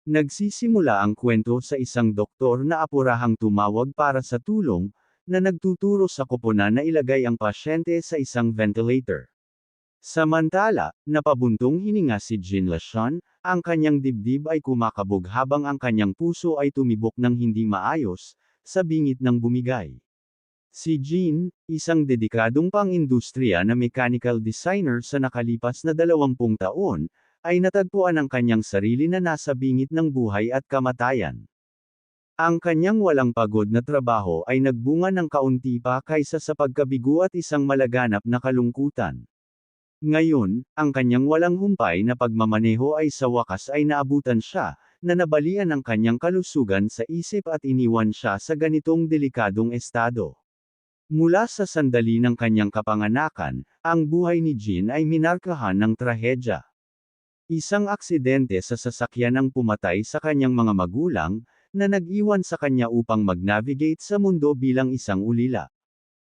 Nagsisimula ang kwento sa isang doktor na apurahang tumawag para sa tulong, na nagtuturo sa koponan na ilagay ang pasyente sa isang ventilator. Samantala, napabuntong hininga si Jean Lachon, ang kanyang dibdib ay kumakabog habang ang kanyang puso ay tumibok ng hindi maayos, sa bingit ng bumigay. Si Jean, isang dedikadong pang-industriya na mechanical designer sa nakalipas na 20 taon, ay natagpuan ang kanyang sarili na nasa bingit ng buhay at kamatayan. Ang kanyang walang pagod na trabaho ay nagbunga ng kaunti pa kaysa sa pagkabigo at isang malaganap na kalungkutan. Ngayon, ang kanyang walang humpay na pagmamaneho ay sa wakas ay naabutan siya, na nabalian ang kanyang kalusugan sa isip at iniwan siya sa ganitong delikadong estado. Mula sa sandali ng kanyang kapanganakan, ang buhay ni Jean ay minarkahan ng trahedya. Isang aksidente sa sasakyan ang pumatay sa kanyang mga magulang, na nag-iwan sa kanya upang mag-navigate sa mundo bilang isang ulila.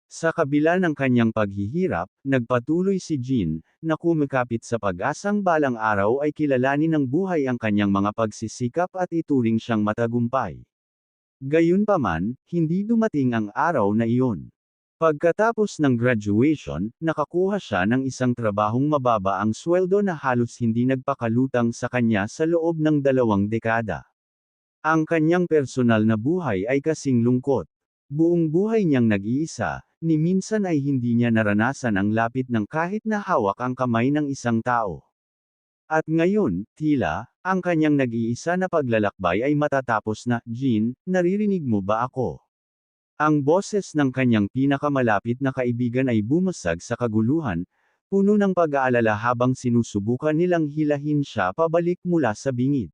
Sa kabila ng kanyang paghihirap, nagpatuloy si Jean, na kumikapit sa pag-asang balang araw ay kilalanin ng buhay ang kanyang mga pagsisikap at ituring siyang matagumpay. Gayunpaman, hindi dumating ang araw na iyon. Pagkatapos ng graduation, nakakuha siya ng isang trabahong mababa ang sweldo na halos hindi nagpakalutang sa kanya sa loob ng 2 dekada. Ang kanyang personal na buhay ay kasing lungkot. Buong buhay niyang nag-iisa, ni minsan ay hindi niya naranasan ang lapit ng kahit na hawak ang kamay ng isang tao. At ngayon, tila, ang kanyang nag-iisa na paglalakbay ay matatapos na. Jean, naririnig mo ba ako? Ang boses ng kanyang pinakamalapit na kaibigan ay bumasag sa kaguluhan, puno ng pag-aalala habang sinusubukan nilang hilahin siya pabalik mula sa bingit.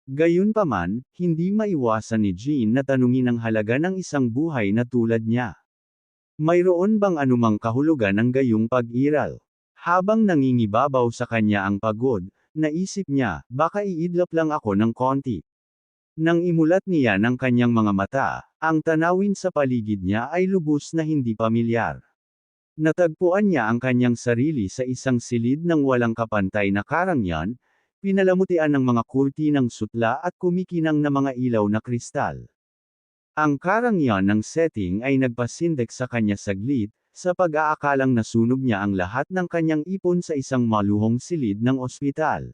Gayunpaman, hindi maiwasan ni Jean na tanungin ang halaga ng isang buhay na tulad niya. Mayroon bang anumang kahulugan ng gayong pag-iral? Habang nangingibabaw sa kanya ang pagod, naisip niya, baka iidlap lang ako ng konti. Nang imulat niya ng kanyang mga mata, ang tanawin sa paligid niya ay lubos na hindi pamilyar. Natagpuan niya ang kanyang sarili sa isang silid ng walang kapantay na karangyan, pinalamutian ng mga kurtinang sutla at kumikinang na mga ilaw na kristal. Ang karangyan ng setting ay nagpasindak sa kanya saglit, sa pag-aakalang nasunog niya ang lahat ng kanyang ipon sa isang maluhong silid ng ospital.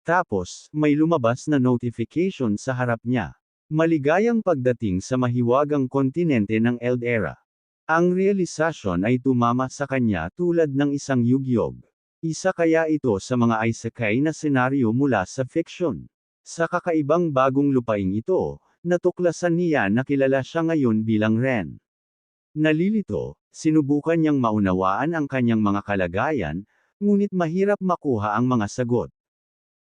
Tapos, may lumabas na notification sa harap niya. Maligayang pagdating sa mahiwagang kontinente ng Eldera. Ang realisasyon ay tumama sa kanya tulad ng isang yugyog. Isa kaya ito sa mga isekai na senaryo mula sa fiction. Sa kakaibang bagong lupaing ito, natuklasan niya na kilala siya ngayon bilang Ren. Nalilito, sinubukan niyang maunawaan ang kanyang mga kalagayan, ngunit mahirap makuha ang mga sagot.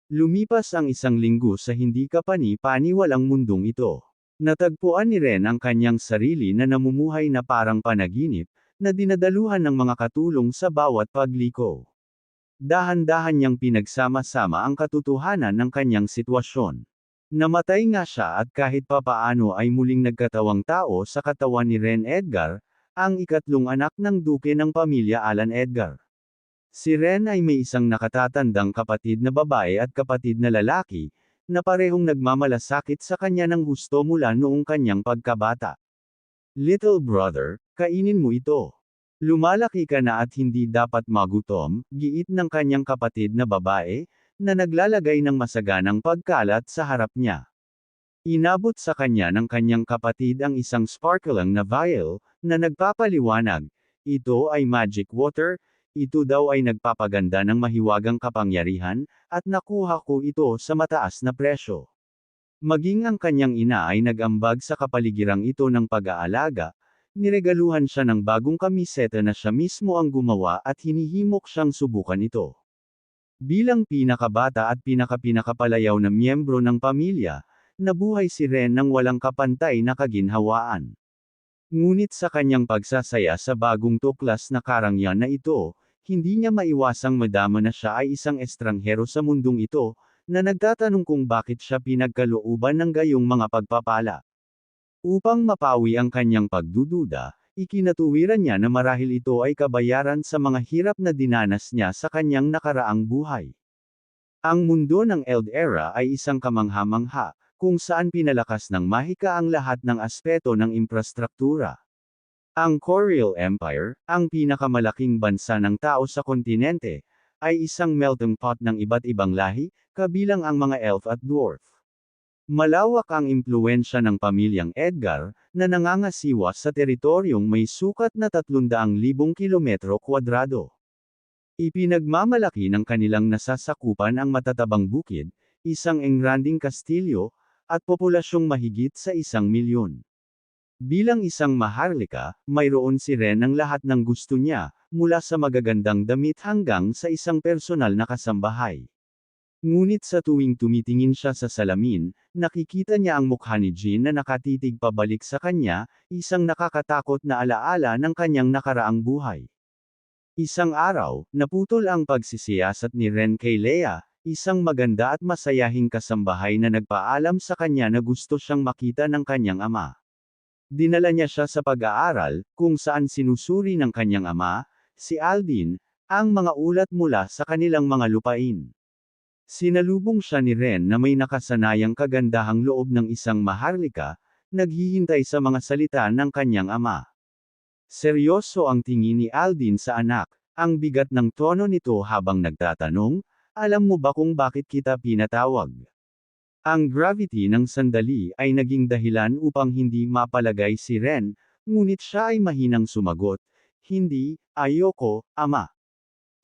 Lumipas ang isang linggo sa hindi kapani-paniwalang mundong ito. Natagpuan ni Ren ang kanyang sarili na namumuhay na parang panaginip, na dinadaluhan ng mga katulong sa bawat pagliko. Dahan-dahan niyang pinagsama-sama ang katotohanan ng kanyang sitwasyon. Namatay nga siya at kahit papaano ay muling nagkatawang tao sa katawan ni Ren Edgar, ang ikatlong anak ng duke ng pamilya Alan Edgar. Si Ren ay may isang nakatatandang kapatid na babae at kapatid na lalaki, na parehong nagmamalasakit sa kanya ng husto mula noong kanyang pagkabata. Little brother, kainin mo ito. Lumalaki ka na at hindi dapat magutom, giit ng kanyang kapatid na babae, na naglalagay ng masaganang pagkalat sa harap niya. Inabot sa kanya ng kanyang kapatid ang isang sparkling na vial, na nagpapaliwanag, ito ay magic water, ito daw ay nagpapaganda ng mahiwagang kapangyarihan, at nakuha ko ito sa mataas na presyo. Maging ang kanyang ina ay nag-ambag sa kapaligirang ito ng pag-aalaga, niregaluhan siya ng bagong kamiseta na siya mismo ang gumawa at hinihimok siyang subukan ito. Bilang pinakabata at pinakapalayaw na miyembro ng pamilya, nabuhay si Ren ng walang kapantay na kaginhawaan. Ngunit sa kanyang pagsasaya sa bagong tuklas na karangyan na ito, hindi niya maiwasang madama na siya ay isang estranghero sa mundong ito, na nagtatanong kung bakit siya pinagkalooban ng gayong mga pagpapala. Upang mapawi ang kanyang pagdududa, ikinatuwiran niya na marahil ito ay kabayaran sa mga hirap na dinanas niya sa kanyang nakaraang buhay. Ang mundo ng Eldera ay isang kamangha-mangha, kung saan pinalakas ng mahika ang lahat ng aspeto ng infrastruktura. Ang Koriel Empire, ang pinakamalaking bansa ng tao sa kontinente, ay isang melting pot ng iba't ibang lahi, kabilang ang mga elf at dwarf. Malawak ang impluwensya ng pamilyang Edgar, na nangangasiwa sa teritoryong may sukat na 300,000 kilometro kwadrado. Ipinagmamalaki ng kanilang nasasakupan ang matatabang bukid, isang engranding kastilyo, at populasyong mahigit sa 1,000,000. Bilang isang maharlika, mayroon si Ren ng lahat ng gusto niya, mula sa magagandang damit hanggang sa isang personal na kasambahay. Ngunit sa tuwing tumitingin siya sa salamin, nakikita niya ang mukha ni Jin na nakatitig pabalik sa kanya, isang nakakatakot na alaala ng kanyang nakaraang buhay. Isang araw, naputol ang pagsisiyasat ni Ren kay Leia, isang maganda at masayahing kasambahay na nagpaalam sa kanya na gusto siyang makita ng kanyang ama. Dinala niya siya sa pag-aaral, kung saan sinusuri ng kanyang ama, si Aldin, ang mga ulat mula sa kanilang mga lupain. Sinalubong siya ni Ren na may nakasanayang kagandahang loob ng isang maharlika, naghihintay sa mga salita ng kanyang ama. Seryoso ang tingin ni Aldin sa anak, ang bigat ng tono nito habang nagtatanong, alam mo ba kung bakit kita pinatawag? Ang gravity ng sandali ay naging dahilan upang hindi mapalagay si Ren, ngunit siya ay mahinang sumagot, hindi, ayoko, ama.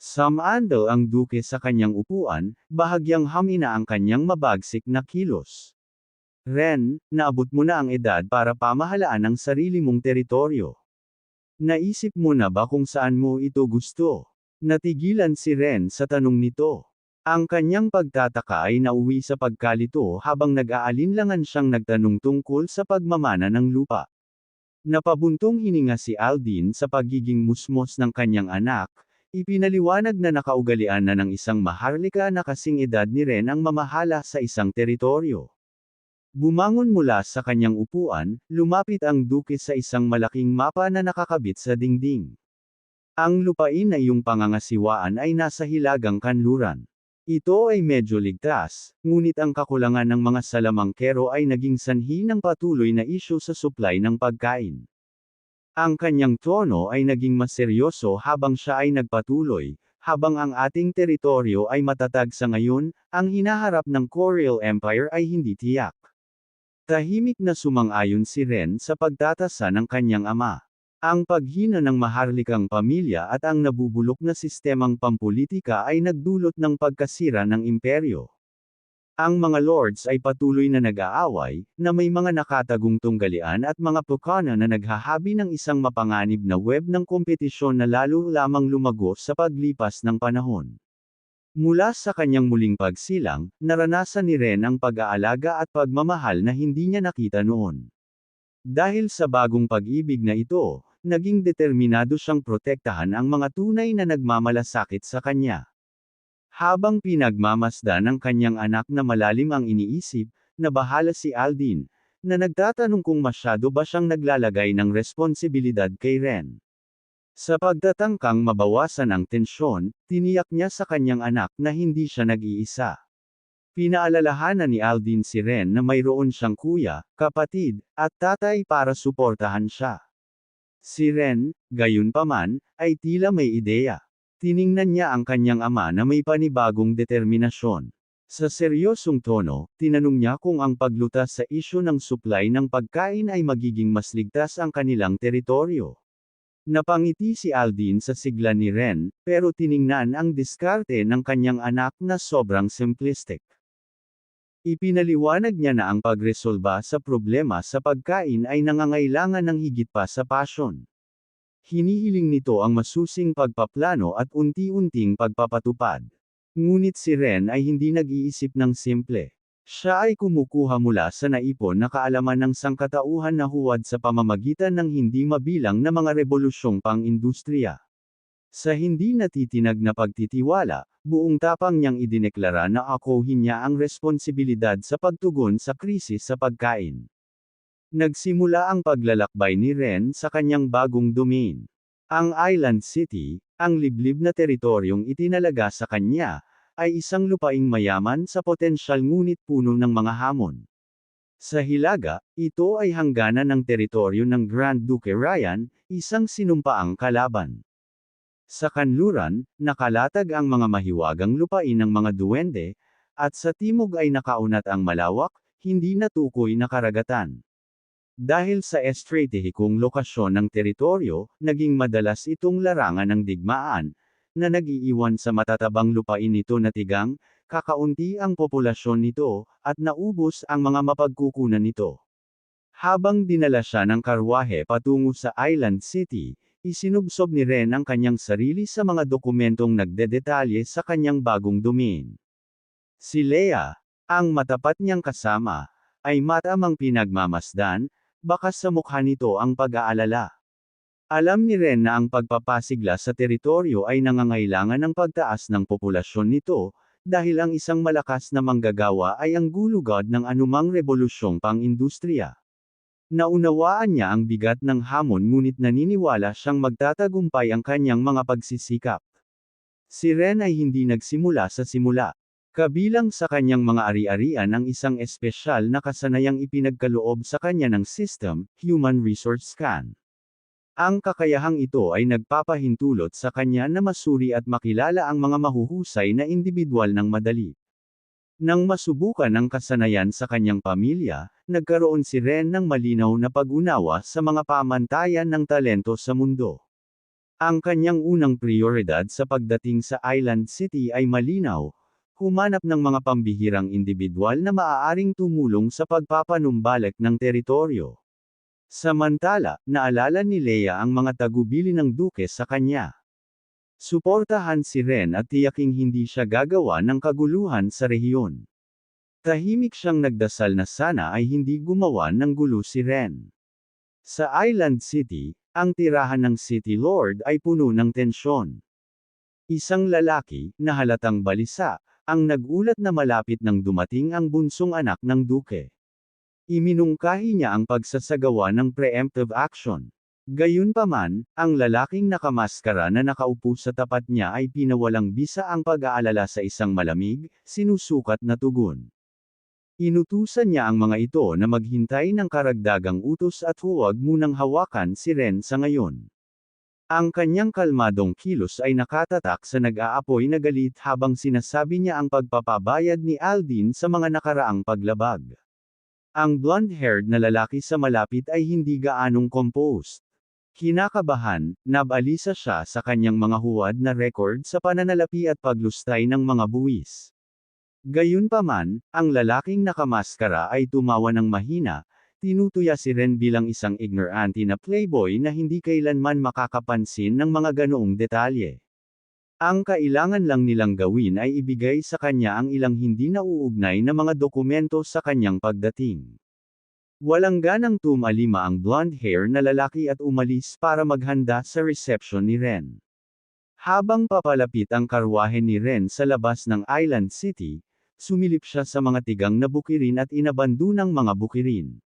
Sumandal ang duke sa kanyang upuan, bahagyang hamina ang kanyang mabagsik na kilos. Ren, naabot mo na ang edad para pamahalaan ang sarili mong teritoryo. Naisip mo na ba kung saan mo ito gusto? Natigilan si Ren sa tanong nito. Ang kanyang pagtataka ay nauwi sa pagkalito habang nag-aalinlangan siyang nagtanong tungkol sa pagmamana ng lupa. Napabuntong hininga si Aldin sa pagiging musmos ng kanyang anak, ipinaliwanag na nakaugalian na ng isang maharlika na kasing edad ni Ren ang mamahala sa isang teritoryo. Bumangon mula sa kanyang upuan, lumapit ang duke sa isang malaking mapa na nakakabit sa dingding. Ang lupain na iyong pangangasiwaan ay nasa hilagang kanluran. Ito ay medyo ligtas, ngunit ang kakulangan ng mga salamangkero ay naging sanhi ng patuloy na isyu sa supply ng pagkain. Ang kanyang tono ay naging mas seryoso habang siya ay nagpatuloy, habang ang ating teritoryo ay matatag sa ngayon, ang hinaharap ng Koriel Empire ay hindi tiyak. Tahimik na sumang-ayon si Ren sa pagtatasa ng kanyang ama. Ang paghina ng maharlikang pamilya at ang nabubulok na sistemang pampulitika ay nagdulot ng pagkasira ng imperyo. Ang mga lords ay patuloy na nag-aaway, na may mga nakatagong tunggalian at mga pukana na naghahabi ng isang mapanganib na web ng kompetisyon na lalo lamang lumago sa paglipas ng panahon. Mula sa kanyang muling pagsilang, naranasan ni Ren ang pag-aalaga at pagmamahal na hindi niya nakita noon. Dahil sa bagong pag-ibig na ito, naging determinado siyang protektahan ang mga tunay na nagmamalasakit sa kanya. Habang pinagmamasdan ng kanyang anak na malalim ang iniisip, nabahala si Aldin, na nagtatanong kung masyado ba siyang naglalagay ng responsibilidad kay Ren. Sa pagtatangkang mabawasan ang tensyon, tiniyak niya sa kanyang anak na hindi siya nag-iisa. Pinaalalahanan ni Aldin si Ren na mayroon siyang kuya, kapatid, at tatay para suportahan siya. Si Ren, gayunpaman, ay tila may ideya. Tiningnan niya ang kanyang ama na may panibagong determinasyon. Sa seryosong tono, tinanong niya kung ang paglutas sa isyu ng supply ng pagkain ay magiging mas ligtas ang kanilang teritoryo. Napangiti si Aldin sa sigla ni Ren, pero tiningnan ang diskarte ng kanyang anak na sobrang simplistic. Ipinaliwanag niya na ang pagresolba sa problema sa pagkain ay nangangailangan ng higit pa sa passion. Hinihiling nito ang masusing pagpaplano at unti-unting pagpapatupad. Ngunit si Ren ay hindi nag-iisip ng simple. Siya ay kumukuha mula sa naipon na kaalaman ng sangkatauhan na huwad sa pamamagitan ng hindi mabilang na mga rebolusyong pang-industriya. Sa hindi natitinag na pagtitiwala, buong tapang niyang idineklara na akuhin niya ang responsibilidad sa pagtugon sa krisis sa pagkain. Nagsimula ang paglalakbay ni Ren sa kanyang bagong domain. Ang Island City, ang liblib na teritoryong itinalaga sa kanya, ay isang lupaing mayaman sa potensyal ngunit puno ng mga hamon. Sa Hilaga, ito ay hangganan ng teritoryo ng Grand Duke Ryan, isang sinumpaang kalaban. Sa kanluran, nakalatag ang mga mahiwagang lupain ng mga duwende, at sa timog ay nakaunat ang malawak, hindi natukoy na karagatan. Dahil sa estratehikong lokasyon ng teritoryo, naging madalas itong larangan ng digmaan, na nag-iiwan sa matatabang lupain nito na tigang, kakaunti ang populasyon nito, at naubos ang mga mapagkukunan nito. Habang dinala siya ng karwahe patungo sa Island City, isinubsob ni Ren ang kanyang sarili sa mga dokumentong nagdedetalye sa kanyang bagong domain. Si Leia, ang matapat niyang kasama, ay matamang pinagmamasdan, baka sa mukha nito ang pag-aalala. Alam ni Ren na ang pagpapasigla sa teritoryo ay nangangailangan ng pagtaas ng populasyon nito, dahil ang isang malakas na manggagawa ay ang gulugod ng anumang rebolusyong pang-industriya. Naunawaan niya ang bigat ng hamon ngunit naniniwala siyang magtatagumpay ang kanyang mga pagsisikap. Si Ren ay hindi nagsimula sa simula. Kabilang sa kanyang mga ari-arian ang isang espesyal na kasanayang ipinagkaloob sa kanya ng system, Human Resource Scan. Ang kakayahang ito ay nagpapahintulot sa kanya na masuri at makilala ang mga mahuhusay na indibidwal ng madali. Nang masubukan ang kasanayan sa kanyang pamilya, nagkaroon si Ren ng malinaw na pag-unawa sa mga pamantayan ng talento sa mundo. Ang kanyang unang prioridad sa pagdating sa Island City ay malinaw, humanap ng mga pambihirang indibidwal na maaaring tumulong sa pagpapanumbalik ng teritoryo. Samantala, naalala ni Leia ang mga tagubilin ng Duke sa kanya. Suportahan si Ren at tiyaking hindi siya gagawa ng kaguluhan sa rehiyon. Tahimik siyang nagdasal na sana ay hindi gumawa ng gulo si Ren. Sa Island City, ang tirahan ng City Lord ay puno ng tensyon. Isang lalaki, na halatang balisa, ang nagulat na malapit nang dumating ang bunsong anak ng Duke. Iminungkahi niya ang pagsasagawa ng preemptive action. Gayunpaman, ang lalaking nakamaskara na nakaupo sa tapat niya ay pinawalang bisa ang pag-aalala sa isang malamig, sinusukat na tugon. Inutusan niya ang mga ito na maghintay ng karagdagang utos at huwag munang hawakan si Ren sa ngayon. Ang kanyang kalmadong kilos ay nakatatak sa nag-aapoy na galit habang sinasabi niya ang pagpapabayad ni Aldin sa mga nakaraang paglabag. Ang blonde-haired na lalaki sa malapit ay hindi gaanong composed. Kinakabahan, nabalisa siya sa kanyang mga huwad na record sa pananalapi at paglustay ng mga buwis. Gayunpaman, ang lalaking nakamaskara ay tumawa ng mahina, tinutuya si Ren bilang isang ignorante na playboy na hindi kailanman makakapansin ng mga ganoong detalye. Ang kailangan lang nilang gawin ay ibigay sa kanya ang ilang hindi nauugnay na mga dokumento sa kanyang pagdating. Walang ganang tumalima ang blonde-hair na lalaki at umalis para maghanda sa reception ni Ren. Habang papalapit ang karwahe ni Ren sa labas ng Island City, sumilip siya sa mga tigang na bukirin at inabandunang mga bukirin.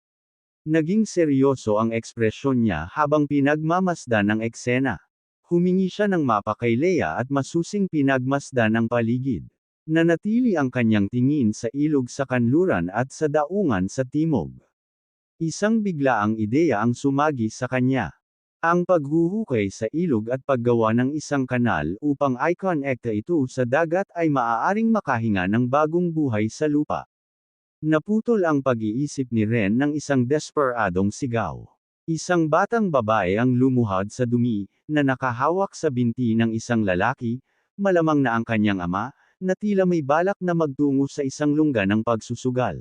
Naging seryoso ang ekspresyon niya habang pinagmamasdan ang eksena. Humingi siya ng mapa kay Leia at masusing pinagmasdan ang paligid. Nanatili ang kanyang tingin sa ilog sa kanluran at sa daungan sa timog. Isang biglaang ideya ang sumagi sa kanya. Ang paghuhukay sa ilog at paggawa ng isang kanal upang i-connecta ito sa dagat ay maaaring makahinga ng bagong buhay sa lupa. Naputol ang pag-iisip ni Ren ng isang desperadong sigaw. Isang batang babae ang lumuhod sa dumi, na nakahawak sa binti ng isang lalaki, malamang na ang kanyang ama, na tila may balak na magtungo sa isang lungga ng pagsusugal.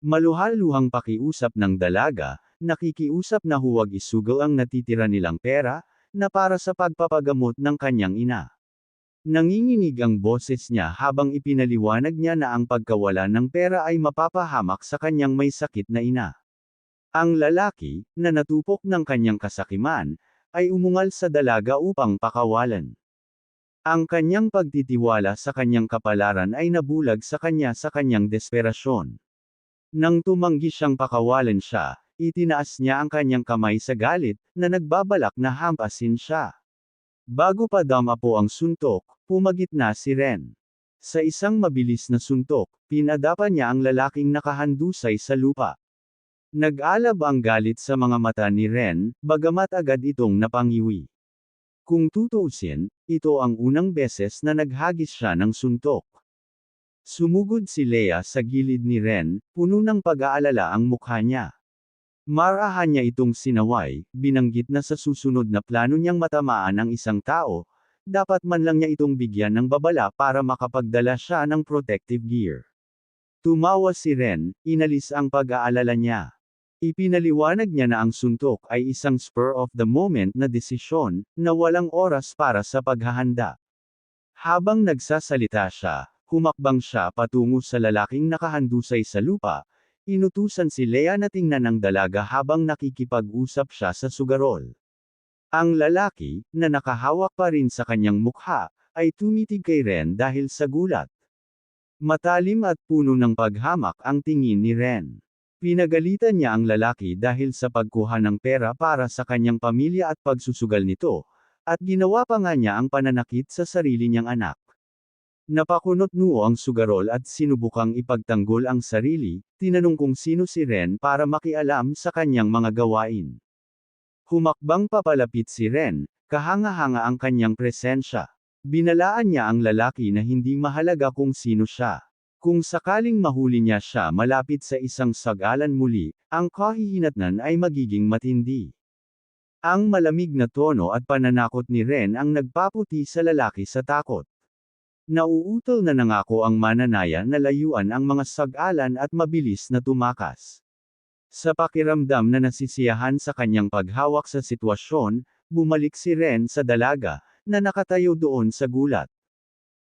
Maluhaluhang pakiusap ng dalaga, nakikiusap na huwag isugal ang natitira nilang pera, na para sa pagpapagamot ng kanyang ina. Nanginginig ang boses niya habang ipinaliwanag niya na ang pagkawala ng pera ay mapapahamak sa kanyang may sakit na ina. Ang lalaki, na natupok ng kanyang kasakiman, ay umungal sa dalaga upang pakawalan. Ang kanyang pagtitiwala sa kanyang kapalaran ay nabulag sa kanyang desperasyon. Nang tumanggi siyang pakawalan siya, itinaas niya ang kanyang kamay sa galit, na nagbabalak na hampasin siya. Bago pa dumapo ang suntok, pumagitna si Ren. Sa isang mabilis na suntok, pinadapa niya ang lalaking nakahandusay sa lupa. Nag-alab ang galit sa mga mata ni Ren, bagamat agad itong napangiwi. Kung tutuusin, ito ang unang beses na naghagis siya ng suntok. Sumugod si Leia sa gilid ni Ren, puno ng pag-aalala ang mukha niya. Marahan niya itong sinaway, binanggit na sa susunod na plano niyang matamaan ang isang tao, dapat man lang niya itong bigyan ng babala para makapagdala siya ng protective gear. Tumawa si Ren, inalis ang pag-aalala niya. Ipinaliwanag niya na ang suntok ay isang spur-of-the-moment na desisyon, na walang oras para sa paghahanda. Habang nagsasalita siya, humakbang siya patungo sa lalaking nakahandusay sa lupa, inutusan si Leia na tingnan ang dalaga habang nakikipag-usap siya sa sugarol. Ang lalaki, na nakahawak pa rin sa kanyang mukha, ay tumitig kay Ren dahil sa gulat. Matalim at puno ng paghamak ang tingin ni Ren. Pinagalitan niya ang lalaki dahil sa pagkuha ng pera para sa kanyang pamilya at pagsusugal nito, at ginawa pa nga niya ang pananakit sa sarili niyang anak. Napakunot noo ang sugarol at sinubukang ipagtanggol ang sarili, tinanong kung sino si Ren para makialam sa kanyang mga gawain. Humakbang papalapit si Ren, kahanga-hanga ang kanyang presensya. Binalaan niya ang lalaki na hindi mahalaga kung sino siya. Kung sakaling mahuli niya siya malapit sa isang sagalan muli, ang kahihinatnan ay magiging matindi. Ang malamig na tono at pananakot ni Ren ang nagpaputi sa lalaki sa takot. Nauutol na nangako ang mananaya na layuan ang mga sagalan at mabilis na tumakas. Sa pakiramdam na nasisiyahan sa kanyang paghawak sa sitwasyon, bumalik si Ren sa dalaga, na nakatayo doon sa gulat.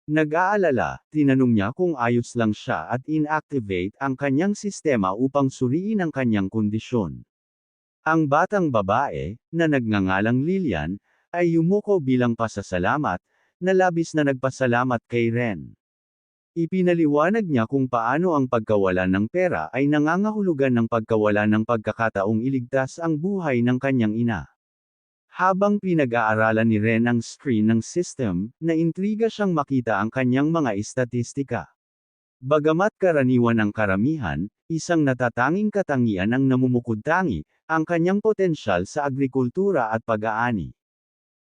Nag-aalala, tinanong niya kung ayos lang siya at inactivate ang kanyang sistema upang suriin ang kanyang kondisyon. Ang batang babae, na nagngangalang Lilian, ay yumuko bilang pasasalamat, na labis na nagpasalamat kay Ren. Ipinaliwanag niya kung paano ang pagkawala ng pera ay nangangahulugan ng pagkawala ng pagkakataong iligtas ang buhay ng kanyang ina. Habang pinag-aaralan ni Ren ang screen ng system, naintriga siyang makita ang kanyang mga istatistika. Bagamat karaniwan ang karamihan, isang natatanging katangian ang namumukod-tangi, ang kanyang potensyal sa agrikultura at pag-aani.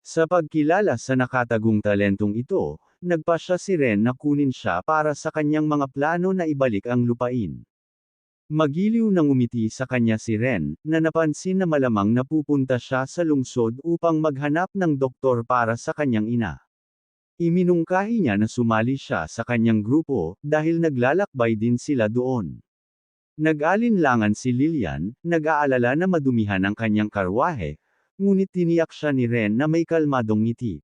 Sa pagkilala sa nakatagong talentong ito, nagpasya si Ren na kunin siya para sa kanyang mga plano na ibalik ang lupain. Magiliw nang umiti sa kanya si Ren, na napansin na malamang napupunta siya sa lungsod upang maghanap ng doktor para sa kanyang ina. Iminungkahi niya na sumali siya sa kanyang grupo, dahil naglalakbay din sila doon. Nag-alinlangan si Lilian, nag-aalala na madumihan ang kanyang karwahe, ngunit tiniyak siya ni Ren na may kalmadong ngiti.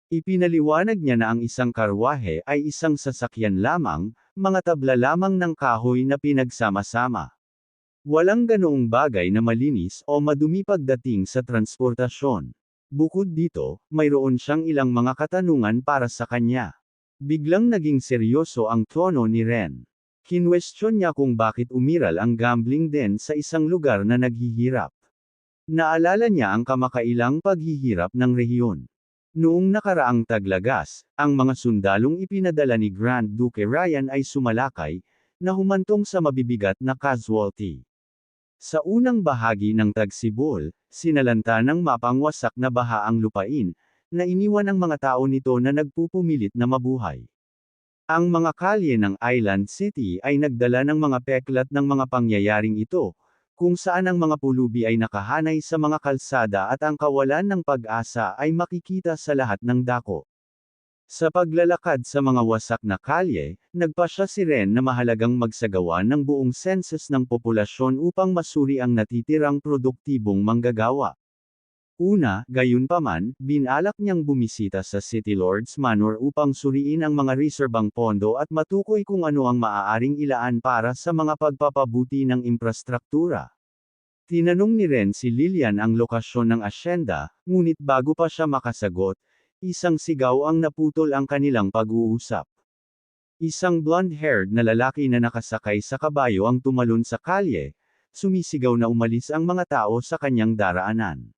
Ipinaliwanag niya na ang isang karwahe ay isang sasakyan lamang, mga tabla lamang ng kahoy na pinagsama-sama. Walang ganoong bagay na malinis o madumi pagdating sa transportasyon. Bukod dito, mayroon siyang ilang mga katanungan para sa kanya. Biglang naging seryoso ang tono ni Ren. Kinwestiyon niya kung bakit umiral ang gambling den sa isang lugar na naghihirap. Naalala niya ang kamakailang paghihirap ng rehiyon. Noong nakaraang taglagas, ang mga sundalong ipinadala ni Grand Duke Ryan ay sumalakay, na humantong sa mabibigat na casualty. Sa unang bahagi ng tagsibol, sinalanta ng mapangwasak na baha ang lupain, na iniwan ang mga tao nito na nagpupumilit na mabuhay. Ang mga kalye ng Island City ay nagdala ng mga peklat ng mga pangyayaring ito, kung saan ang mga pulubi ay nakahanay sa mga kalsada at ang kawalan ng pag-asa ay makikita sa lahat ng dako. Sa paglalakad sa mga wasak na kalye, nagpasya si Ren na mahalagang magsagawa ng buong census ng populasyon upang masuri ang natitirang produktibong manggagawa. Una, gayunpaman, binalak niyang bumisita sa City Lord's Manor upang suriin ang mga reserbang pondo at matukoy kung ano ang maaaring ilaan para sa mga pagpapabuti ng infrastruktura. Tinanong ni Ren si Lilian ang lokasyon ng asyenda, ngunit bago pa siya makasagot, isang sigaw ang naputol ang kanilang pag-uusap. Isang blonde-haired na lalaki na nakasakay sa kabayo ang tumalon sa kalye, sumisigaw na umalis ang mga tao sa kanyang daraanan.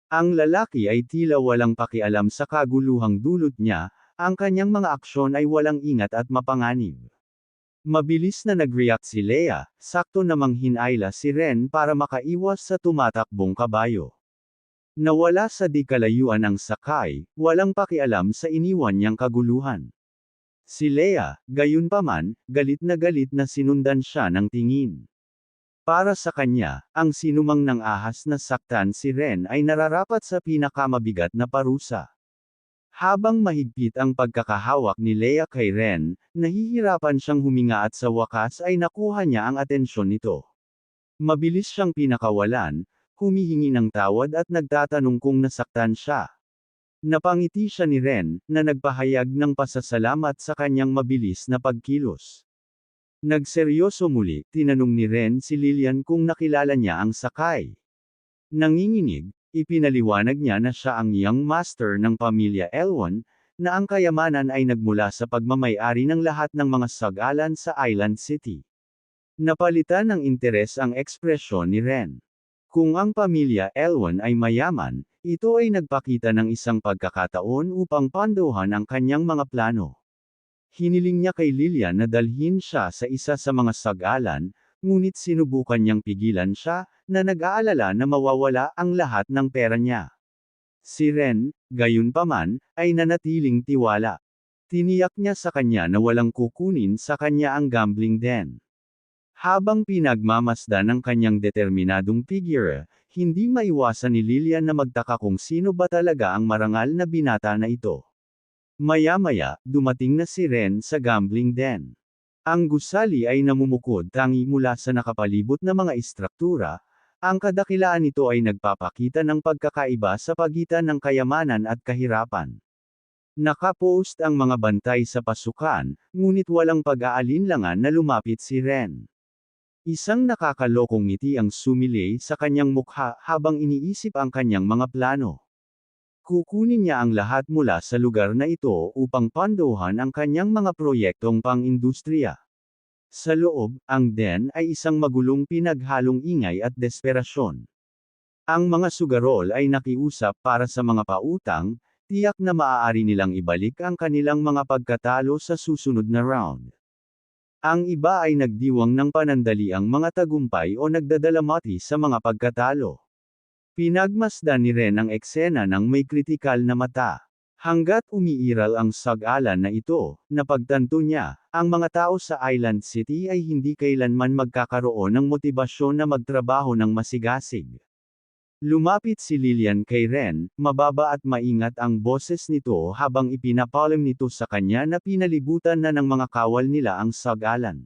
Ang lalaki ay tila walang pakialam sa kaguluhang dulot niya, ang kanyang mga aksyon ay walang ingat at mapanganib. Mabilis na nag-react si Leia, sakto namang hinayla si Ren para makaiwas sa tumatakbong kabayo. Nawala sa di kalayuan ang sakay, walang pakialam sa iniwan niyang kaguluhan. Si Leia, gayunpaman, galit na sinundan siya ng tingin. Para sa kanya, ang sinumang nang ahas na saktan si Ren ay nararapat sa pinakamabigat na parusa. Habang mahigpit ang pagkakahawak ni Leia kay Ren, nahihirapan siyang huminga at sa wakas ay nakuha niya ang atensyon nito. Mabilis siyang pinakawalan, humihingi ng tawad at nagtatanong kung nasaktan siya. Napangiti siya ni Ren, na nagpahayag ng pasasalamat sa kanyang mabilis na pagkilos. Nagseryoso muli, tinanong ni Ren si Lilian kung nakilala niya ang sakay. Nanginginig, ipinaliwanag niya na siya ang young master ng pamilya Elwon, na ang kayamanan ay nagmula sa pagmamay-ari ng lahat ng mga sag-alan sa Island City. Napalitan ng interes ang ekspresyon ni Ren. Kung ang pamilya Elwon ay mayaman, ito ay nagpakita ng isang pagkakataon upang panduhan ang kanyang mga plano. Hiniling niya kay Lilian na dalhin siya sa isa sa mga sag-alan, ngunit sinubukan niyang pigilan siya, na nag-aalala na mawawala ang lahat ng pera niya. Si Ren, gayunpaman, ay nanatiling tiwala. Tiniyak niya sa kanya na walang kukunin sa kanya ang gambling den. Habang pinagmamasdan ng kanyang determinadong figure, hindi maiwasan ni Lilian na magtaka kung sino ba talaga ang marangal na binata na ito. Maya-maya, dumating na si Ren sa gambling den. Ang gusali ay namumukod tangi mula sa nakapalibot na mga istruktura, ang kadakilaan nito ay nagpapakita ng pagkakaiba sa pagitan ng kayamanan at kahirapan. Nakapost ang mga bantay sa pasukan, ngunit walang pag-aalinlangan na lumapit si Ren. Isang nakakalokong ngiti ang sumilay sa kanyang mukha habang iniisip ang kanyang mga plano. Kukunin niya ang lahat mula sa lugar na ito upang panduhan ang kanyang mga proyektong pang-industriya. Sa loob, ang den ay isang magulong pinaghalong ingay at desperasyon. Ang mga sugarol ay nakiusap para sa mga pautang, tiyak na maaari nilang ibalik ang kanilang mga pagkatalo sa susunod na round. Ang iba ay nagdiwang ng panandaliang mga tagumpay o nagdadalamati sa mga pagkatalo. Pinagmasdan ni Ren ang eksena ng may kritikal na mata. Hanggat umiiral ang sag-alan na ito, napagtanto niya, ang mga tao sa Island City ay hindi kailanman magkakaroon ng motibasyon na magtrabaho ng masigasig. Lumapit si Lilian kay Ren, mababa at maingat ang boses nito habang ipinapalam nito sa kanya na pinalibutan na ng mga kawal nila ang sag-alan.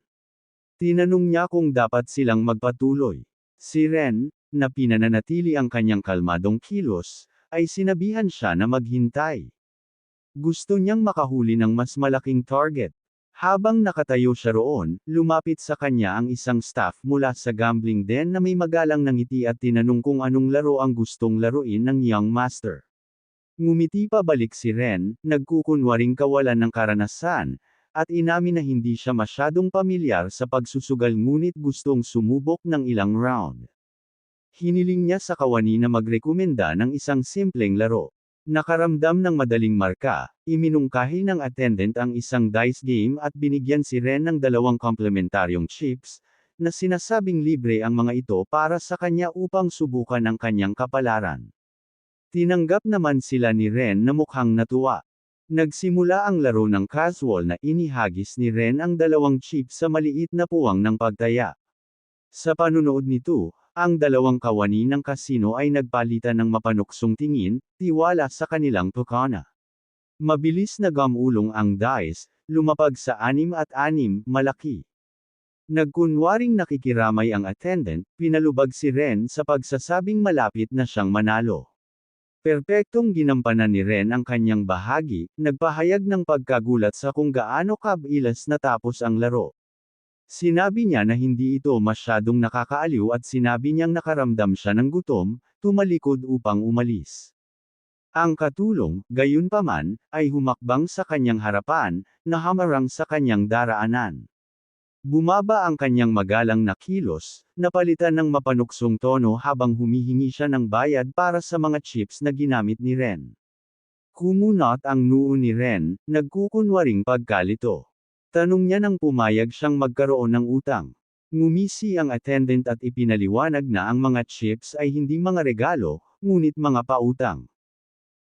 Tinanong niya kung dapat silang magpatuloy. Si Ren, na pinananatili ang kanyang kalmadong kilos, ay sinabihan siya na maghintay. Gusto niyang makahuli ng mas malaking target. Habang nakatayo siya roon, lumapit sa kanya ang isang staff mula sa gambling den na may magalang na ngiti at tinanong kung anong laro ang gustong laruin ng young master. Ngumiti pabalik si Ren, nagkukunwaring kawalan ng karanasan, at inamin na hindi siya masyadong pamilyar sa pagsusugal ngunit gustong sumubok ng ilang round. Hiniling niya sa kawani na magrekomenda ng isang simpleng laro. Nakaramdam ng madaling marka, iminungkahi ng attendant ang isang dice game at binigyan si Ren ng 2 komplementaryong chips, na sinasabing libre ang mga ito para sa kanya upang subukan ang kanyang kapalaran. Tinanggap naman sila ni Ren na mukhang natuwa. Nagsimula ang laro ng casual na inihagis ni Ren ang 2 chips sa maliit na puwang ng pagtaya. Sa panunood nito, ang 2 kawani ng kasino ay nagpalitan ng mapanuksong tingin, tiwala sa kanilang tukana. Mabilis na gamulong ang dice, lumapag sa 6 at 6, malaki. Nagkunwaring nakikiramay ang attendant, pinalubag si Ren sa pagsasabing malapit na siyang manalo. Perpektong ginampanan ni Ren ang kanyang bahagi, nagpahayag ng pagkagulat sa kung gaano kabilis natapos ang laro. Sinabi niya na hindi ito masyadong nakakaaliw at sinabi niyang nakaramdam siya ng gutom, tumalikod upang umalis. Ang katulong, gayunpaman, ay humakbang sa kanyang harapan, na hamarang sa kanyang daraanan. Bumaba ang kanyang magalang na kilos, napalitan ng mapanuksong tono habang humihingi siya ng bayad para sa mga chips na ginamit ni Ren. Kumunot ang noo ni Ren, nagkukunwaring pagkalito. Tanong niya nang pumayag siyang magkaroon ng utang. Ngumisi ang attendant at ipinaliwanag na ang mga chips ay hindi mga regalo, ngunit mga pautang.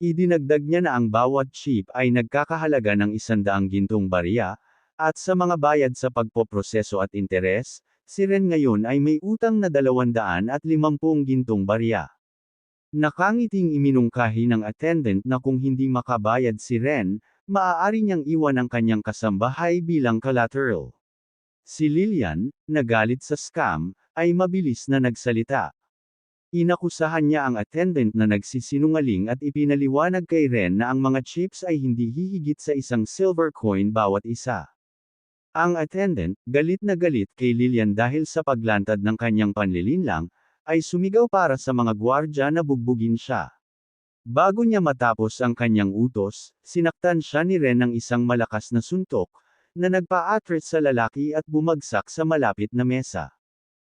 Idinagdag niya na ang bawat chip ay nagkakahalaga ng 100 gintong barya, at sa mga bayad sa pagpoproseso at interes, si Ren ngayon ay may utang na 250 gintong barya. Nakangiting iminungkahi ng attendant na kung hindi makabayad si Ren, maaari niyang iwan ang kanyang kasambahay bilang collateral. Si Lillian, nagalit sa scam, ay mabilis na nagsalita. Inakusahan niya ang attendant na nagsisinungaling at ipinaliwanag kay Ren na ang mga chips ay hindi hihigit sa 1 silver coin bawat isa. Ang attendant, galit na galit kay Lillian dahil sa paglantad ng kanyang panlilinlang, ay sumigaw para sa mga gwardya na bugbugin siya. Bago niya matapos ang kanyang utos, sinaktan siya ni Ren ng isang malakas na suntok, na nagpa-attract sa lalaki at bumagsak sa malapit na mesa.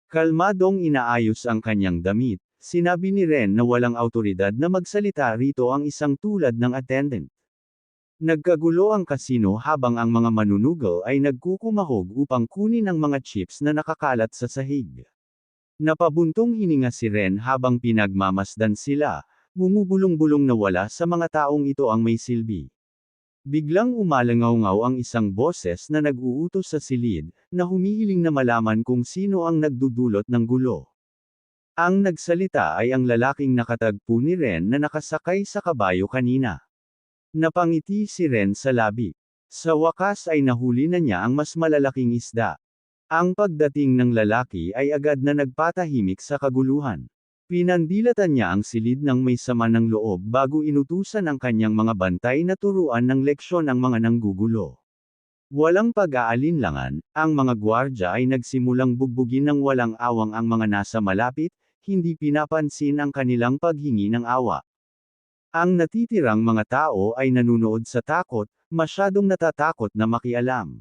Kalmadong inaayos ang kanyang damit, sinabi ni Ren na walang awtoridad na magsalita rito ang isang tulad ng attendant. Nagkagulo ang kasino habang ang mga manunugol ay nagkukumahog upang kunin ang mga chips na nakakalat sa sahig. Napabuntong hininga si Ren habang pinagmamasdan sila, bumubulong-bulong na wala sa mga taong ito ang may silbi. Biglang umalangaw-ngaw ang isang boses na nag-uutos sa silid, na humihiling na malaman kung sino ang nagdudulot ng gulo. Ang nagsalita ay ang lalaking nakatagpo ni Ren na nakasakay sa kabayo kanina. Napangiti si Ren sa labi. Sa wakas ay nahuli na niya ang mas malalaking isda. Ang pagdating ng lalaki ay agad na nagpatahimik sa kaguluhan. Pinandilatan niya ang silid ng may sama ng loob bago inutusan ang kanyang mga bantay na turuan ng leksyon ang mga nanggugulo. Walang pag-aalinlangan, ang mga gwardya ay nagsimulang bugbugin ng walang awang ang mga nasa malapit, hindi pinapansin ang kanilang paghingi ng awa. Ang natitirang mga tao ay nanunood sa takot, masyadong natatakot na makialam.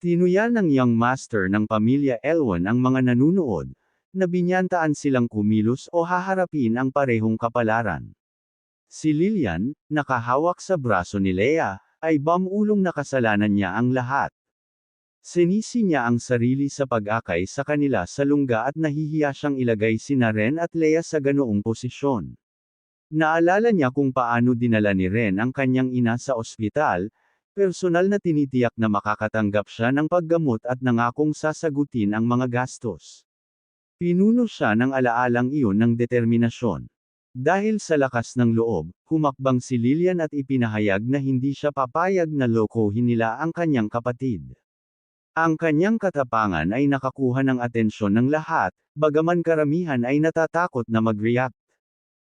Tinuyan ng young master ng pamilya Elwon ang mga nanunood, na binyantaan silang kumilos o haharapin ang parehong kapalaran. Si Lillian, nakahawak sa braso ni Leia, ay bamulong nakasalanan niya ang lahat. Sinisi niya ang sarili sa pag-akay sa kanila sa lungga at nahihiya siyang ilagay sina Ren at Leia sa ganoong posisyon. Naalala niya kung paano dinala ni Ren ang kanyang ina sa ospital, personal na tinitiyak na makakatanggap siya ng paggamot at nangakong sasagutin ang mga gastos. Pinuno siya ng alaalang iyon ng determinasyon. Dahil sa lakas ng loob, humakbang si Lillian at ipinahayag na hindi siya papayag na lokohin nila ang kanyang kapatid. Ang kanyang katapangan ay nakakuha ng atensyon ng lahat, bagaman karamihan ay natatakot na mag-react.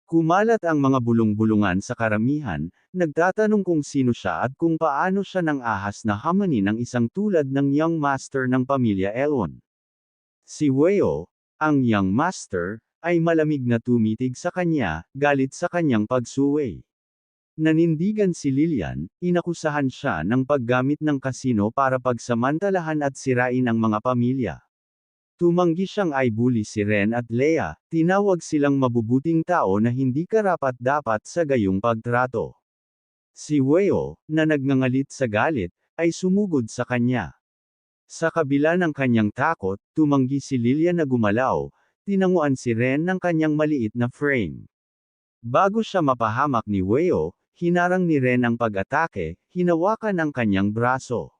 Kumalat ang mga bulong-bulungan sa karamihan, nagtatanong kung sino siya at kung paano siya nang ahas na hamanin ng isang tulad ng young master ng pamilya Elwon. Si Weo, ang young master, ay malamig na tumitig sa kanya, galit sa kanyang pagsuway. Nanindigan si Lillian, inakusahan siya ng paggamit ng kasino para pagsamantalahan at sirain ang mga pamilya. Tumanggi siyang i-bully si Ren at Leia, tinawag silang mabubuting tao na hindi karapat-dapat sa gayong pagtrato. Si Weo, na nagngangalit sa galit, ay sumugod sa kanya. Sa kabila ng kanyang takot, tumanggi si Lillian na gumalaw, tinanguan si Ren ng kanyang maliit na frame. Bago siya mapahamak ni Weo, hinarang ni Ren ang pag-atake, hinawakan ang kanyang braso.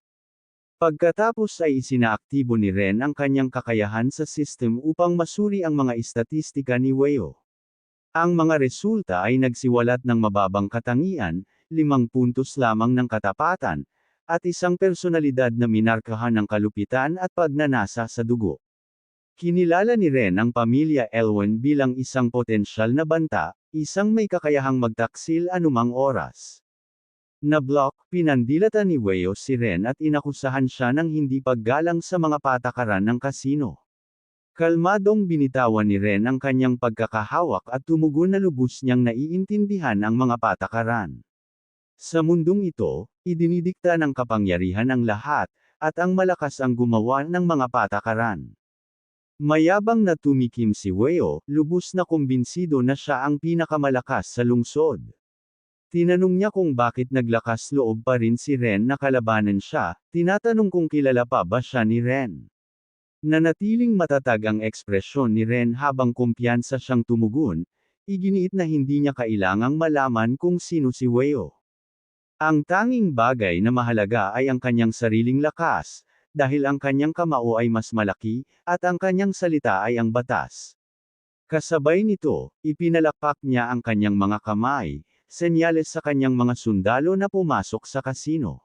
Pagkatapos ay isinaaktibo ni Ren ang kanyang kakayahan sa system upang masuri ang mga istatistika ni Weo. Ang mga resulta ay nagsiwalat ng mababang katangian, 5 puntos lamang ng katapatan, at isang personalidad na minarkahan ng kalupitan at pagnanasa sa dugo. Kinilala ni Ren ang pamilya Elwon bilang isang potensyal na banta, isang may kakayahang magtaksil anumang oras. Na-block, pinandilatan ni Weo si Ren at inakusahan siya ng hindi paggalang sa mga patakaran ng kasino. Kalmadong binitawan ni Ren ang kanyang pagkakahawak at tumugon na lubos niyang naiintindihan ang mga patakaran. Sa mundong ito, idinidikta ng kapangyarihan ang lahat, at ang malakas ang gumawa ng mga patakaran. Mayabang na tumikim si Weo, lubos na kumbinsido na siya ang pinakamalakas sa lungsod. Tinanong niya kung bakit naglakas loob pa rin si Ren na kalabanan siya, tinatanong kung kilala pa ba siya ni Ren. Nanatiling matatag ang ekspresyon ni Ren habang kumpiyansa siyang tumugon, iginiit na hindi niya kailangang malaman kung sino si Weo. Ang tanging bagay na mahalaga ay ang kanyang sariling lakas, dahil ang kanyang kamao ay mas malaki, at ang kanyang salita ay ang batas. Kasabay nito, ipinalakpak niya ang kanyang mga kamay, senyales sa kanyang mga sundalo na pumasok sa kasino.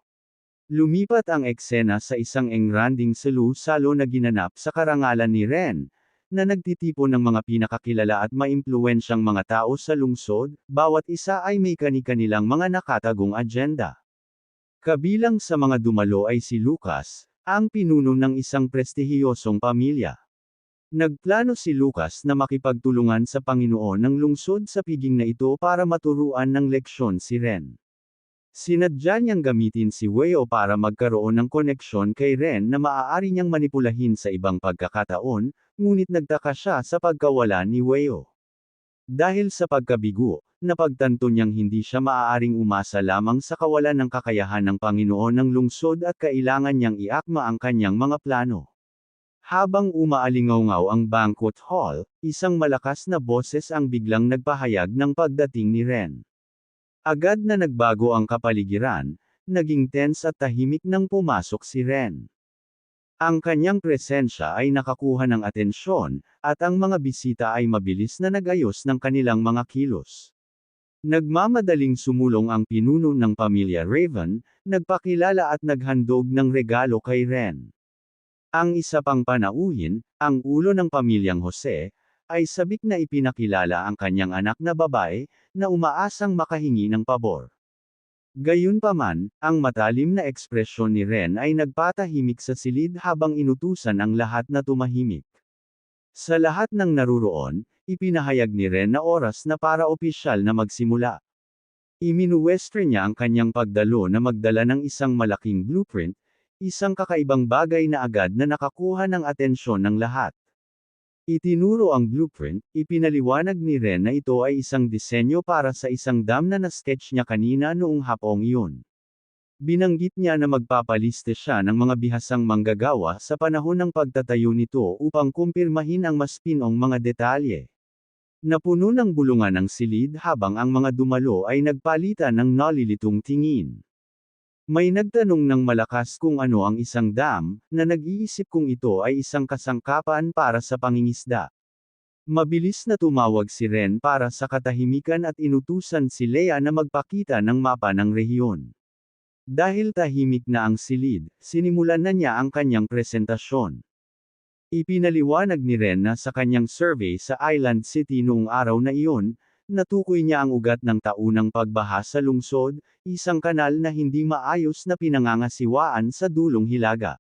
Lumipat ang eksena sa isang engranding salu-salo na ginanap sa karangalan ni Ren, na nagtitipon ng mga pinakakilala at maimpluwensyang mga tao sa lungsod, bawat isa ay may kani-kanilang mga nakatagong agenda. Kabilang sa mga dumalo ay si Lucas, ang pinuno ng isang prestihiyosong pamilya. Nagplano si Lucas na makipagtulungan sa Panginoon ng lungsod sa piging na ito para maturuan ng leksyon si Ren. Sinadya niyang gamitin si Weo para magkaroon ng koneksyon kay Ren na maaari niyang manipulahin sa ibang pagkakataon, ngunit nagtaka siya sa pagkawala ni Weo. Dahil sa pagkabigo, napagtanto niyang hindi siya maaaring umasa lamang sa kawalan ng kakayahan ng Panginoon ng lungsod at kailangan niyang iakma ang kanyang mga plano. Habang umaalingaw-ngaw ang banquet hall, isang malakas na boses ang biglang nagpahayag ng pagdating ni Ren. Agad na nagbago ang kapaligiran, naging tense at tahimik nang pumasok si Ren. Ang kanyang presensya ay nakakuha ng atensyon, at ang mga bisita ay mabilis na nagayos ng kanilang mga kilos. Nagmamadaling sumulong ang pinuno ng pamilya Raven, nagpakilala at naghandog ng regalo kay Ren. Ang isa pang panauhin, ang ulo ng pamilyang Jose, ay sabik na ipinakilala ang kanyang anak na babae, na umaasang makahingi ng pabor. Gayunpaman, ang matalim na ekspresyon ni Ren ay nagpatahimik sa silid habang inutusan ang lahat na tumahimik. Sa lahat ng naruroon, ipinahayag ni Ren na oras na para opisyal na magsimula. Iminuwestre niya ang kanyang pagdalo na magdala ng isang malaking blueprint, isang kakaibang bagay na agad na nakakuha ng atensyon ng lahat. Itinuro ang blueprint, ipinaliwanag ni Ren na ito ay isang disenyo para sa isang dam na na-sketch niya kanina noong hapong iyon. Binanggit niya na magpapaliste siya ng mga bihasang manggagawa sa panahon ng pagtatayo nito upang kumpirmahin ang mas pinong mga detalye. Napuno ng bulungan ang silid habang ang mga dumalo ay nagpalitan ng nalilitong tingin. May nagtanong ng malakas kung ano ang isang dam, na nag-iisip kung ito ay isang kasangkapan para sa pangingisda. Mabilis na tumawag si Ren para sa katahimikan at inutusan si Leia na magpakita ng mapa ng rehiyon. Dahil tahimik na ang silid, sinimulan na niya ang kanyang presentasyon. Ipinaliwanag ni Ren na sa kanyang survey sa Island City noong araw na iyon, natukoy niya ang ugat ng taunang pagbaha sa lungsod, isang kanal na hindi maayos na pinangangasiwaan sa dulong hilaga.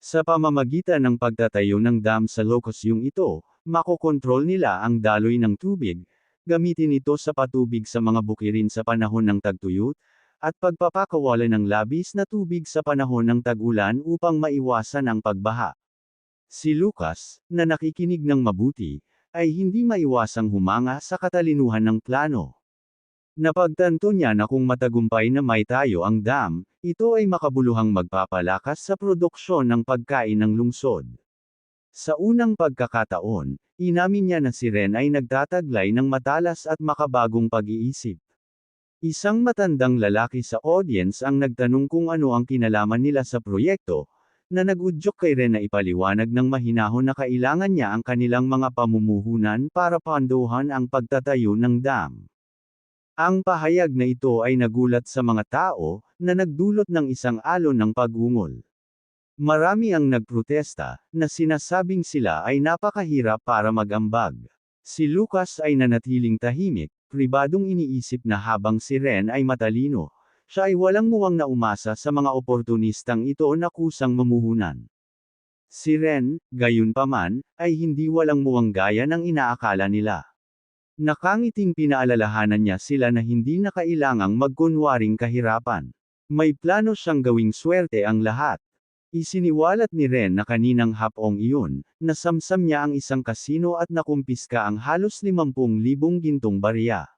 Sa pamamagitan ng pagtatayo ng dam sa lokasyong ito, makokontrol nila ang daloy ng tubig, gamitin ito sa patubig sa mga bukirin sa panahon ng tagtuyot, at pagpapakawala ng labis na tubig sa panahon ng tag-ulan upang maiwasan ang pagbaha. Si Lucas, na nakikinig ng mabuti, ay hindi maiwasang humanga sa katalinuhan ng plano. Napagtanto niya na kung matagumpay na maitayo ang dam, ito ay makabuluhang magpapalakas sa produksyon ng pagkain ng lungsod. Sa unang pagkakataon, inamin niya na si Ren ay nagtataglay ng matalas at makabagong pag-iisip. Isang matandang lalaki sa audience ang nagtanong kung ano ang kinalaman nila sa proyekto, na nag-udyok kay Ren na ipaliwanag ng mahinahon na kailangan niya ang kanilang mga pamumuhunan para panduhan ang pagtatayo ng dam. Ang pahayag na ito ay nagulat sa mga tao, na nagdulot ng isang alon ng pag-ungol. Marami ang nagprotesta, na sinasabing sila ay napakahirap para mag-ambag. Si Lucas ay nanatiling tahimik, pribadong iniisip na habang si Ren ay matalino, siya ay walang muwang na umasa sa mga oportunistang ito na kusang mamuhunan. Si Ren, gayunpaman, ay hindi walang muwang gaya ng inaakala nila. Nakangiting pinaalalahanan niya sila na hindi na kailangang magkunwaring kahirapan. May plano siyang gawing swerte ang lahat. Isiniwalat ni Ren na kaninang hapong iyon, nasamsam niya ang isang kasino at nakumpiska ang halos 50,000 gintong barya.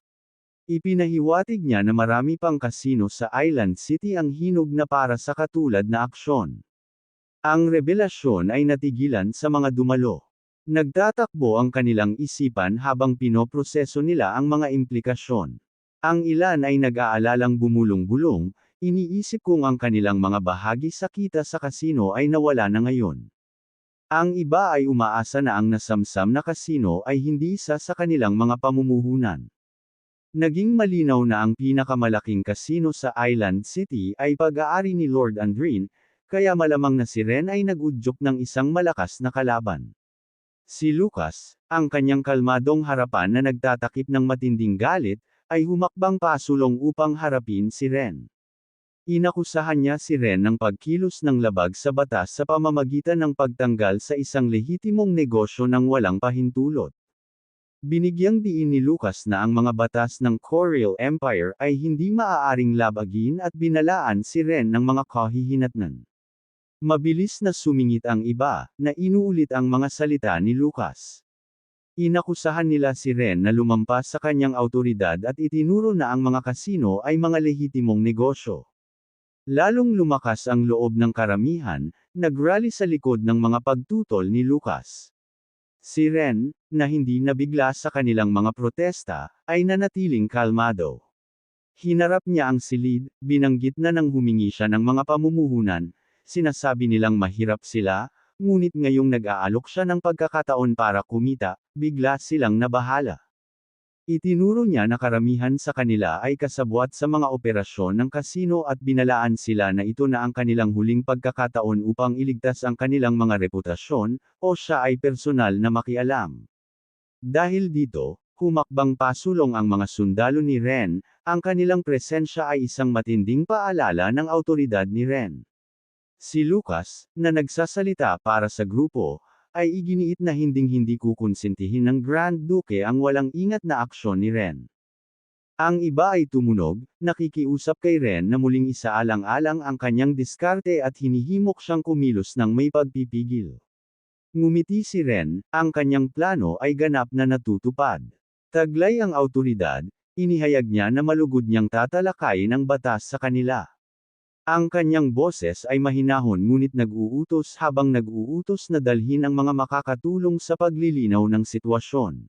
Ipinahiwatig niya na marami pang kasino sa Island City ang hinog na para sa katulad na aksyon. Ang revelasyon ay natigilan sa mga dumalo. Nagtatakbo ang kanilang isipan habang pinoproseso nila ang mga implikasyon. Ang ilan ay nag-aalalang bumulong-bulong, iniisip kung ang kanilang mga bahagi sa kita sa kasino ay nawala na ngayon. Ang iba ay umaasa na ang nasamsam na kasino ay hindi isa sa kanilang mga pamumuhunan. Naging malinaw na ang pinakamalaking kasino sa Island City ay pag-aari ni Lord Andrin, kaya malamang na si Ren ay nag-udyok ng isang malakas na kalaban. Si Lucas, ang kanyang kalmadong harapan na nagtatakip ng matinding galit, ay humakbang pasulong upang harapin si Ren. Inakusahan niya si Ren ng pagkilos ng labag sa batas sa pamamagitan ng pagtanggal sa isang lehitimong negosyo ng walang pahintulot. Binigyang diin ni Lucas na ang mga batas ng Corel Empire ay hindi maaaring labagin at binalaan si Ren ng mga kahihinatnan. Mabilis na sumingit ang iba, na inuulit ang mga salita ni Lucas. Inakusahan nila si Ren na lumampas sa kanyang autoridad at itinuro na ang mga kasino ay mga lehitimong negosyo. Lalong lumakas ang loob ng karamihan, nagrally sa likod ng mga pagtutol ni Lucas. Si Ren, na hindi nabigla sa kanilang mga protesta, ay nanatiling kalmado. Hinarap niya ang silid, binanggit na nang humingi siya ng mga pamumuhunan, sinasabi nilang mahirap sila, ngunit ngayong nag-aalok siya ng pagkakataon para kumita, bigla silang nabahala. Itinuro niya na karamihan sa kanila ay kasabwat sa mga operasyon ng kasino at binalaan sila na ito na ang kanilang huling pagkakataon upang iligtas ang kanilang mga reputasyon, o siya ay personal na makialam. Dahil dito, humakbang pasulong ang mga sundalo ni Ren, ang kanilang presensya ay isang matinding paalala ng autoridad ni Ren. Si Lucas, na nagsasalita para sa grupo, ay iginiit na hinding-hindi kukonsintihin ng Grand Duke ang walang ingat na aksyon ni Ren. Ang iba ay tumunog, nakikiusap kay Ren na muling isaalang-alang ang kanyang diskarte at hinihimok siyang kumilos ng may pagpipigil. Ngumiti si Ren, ang kanyang plano ay ganap na natutupad. Taglay ang autoridad, inihayag niya na malugod niyang tatalakayin ang batas sa kanila. Ang kanyang boses ay mahinahon ngunit nag-uutos habang nag-uutos na dalhin ang mga makakatulong sa paglilinaw ng sitwasyon.